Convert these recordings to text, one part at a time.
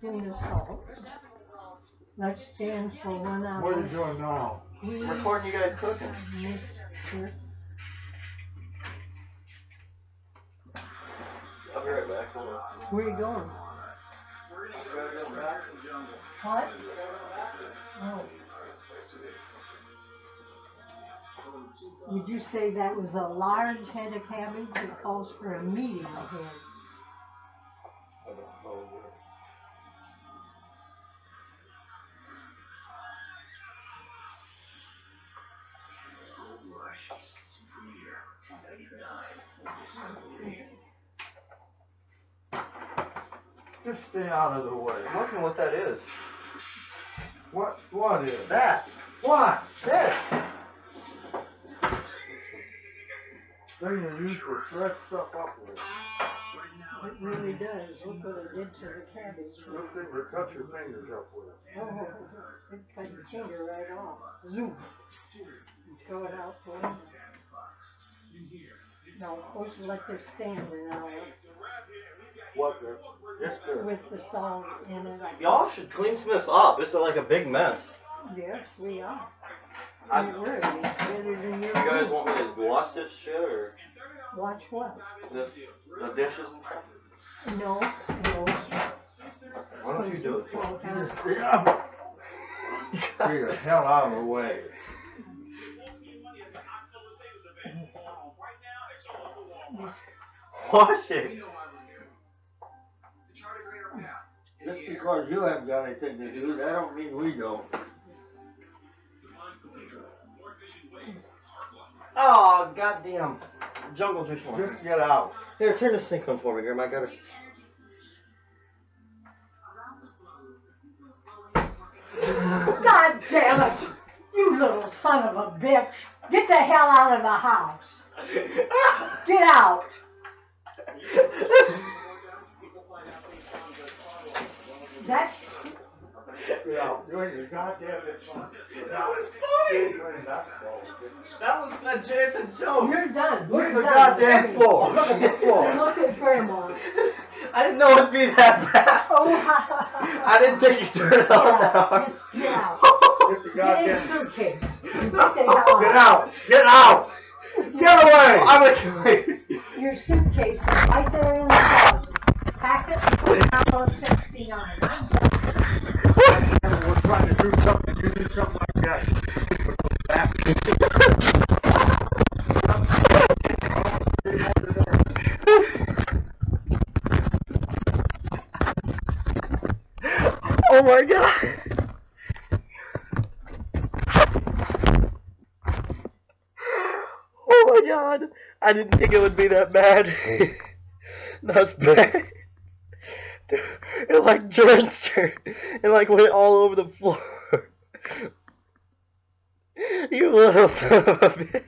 in the salt. Let's stand for 1 hour. What are you doing now? I'm recording you guys cooking. I'll be right back. Hold on. Where are you going? What? Oh. Would you say that was a large head of cabbage that calls for a medium head? I don't know. Just stay out of the way. I'm looking what that is. What is That. What? This. Thing you use to shred stuff up with. It really does. Look what it did to the cabbage. Those things will cut your fingers up with. Oh, it cut your finger right off. Zoom. You throw it out for him. Now, of course, let this stand an hour What the? Yes, sir. with the salt in it. Y'all should clean some of this up. This is like a big mess. Yes, we are. I- It really is better than your You guys room. want me to wash this shit or Watch what? the dishes and stuff? No, no. Why don't you do it? Yeah. Stay the hell out of the way. Wash it. Just because you haven't got anything to do, that don't mean we don't. Oh, goddamn. Jungle Juice one. Just get out. Here, turn this sink on for me, here. I got it. God damn it! You little son of a bitch! Get the hell out of the house! Get out! That's Get out. You ain't your goddamn fun. That was funny. That was a Jansen joke. you're done. Look You're at the done. goddamn floor. Look at the floor. Look at Grandma. I didn't know it'd be that bad. Oh, I didn't think you'd turn it on that hard. Just get out. Get the Get in goddamn. suitcase. Get the hell Get out. out. Get out. Get away. I'm gonna kill you. Your suitcase is right there in the closet. Pack it and put it out on 69. We're trying to do something. You do something like that. Oh my god. Oh my god. I didn't think it would be that bad. That's bad. It like drenched her. It like went all over the floor. You little son of a bitch.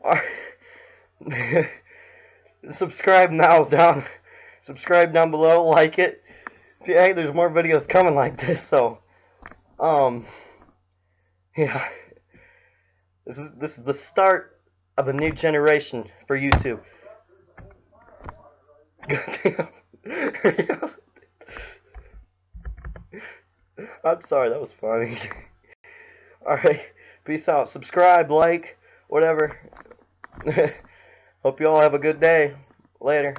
Alright. Subscribe now subscribe down below, like it. Hey, there's more videos coming like this, so yeah. This is the start of a new generation for YouTube. Goddamn. I'm sorry, that was funny. Alright, peace out. Subscribe, like, whatever. Hope you all have a good day. Later.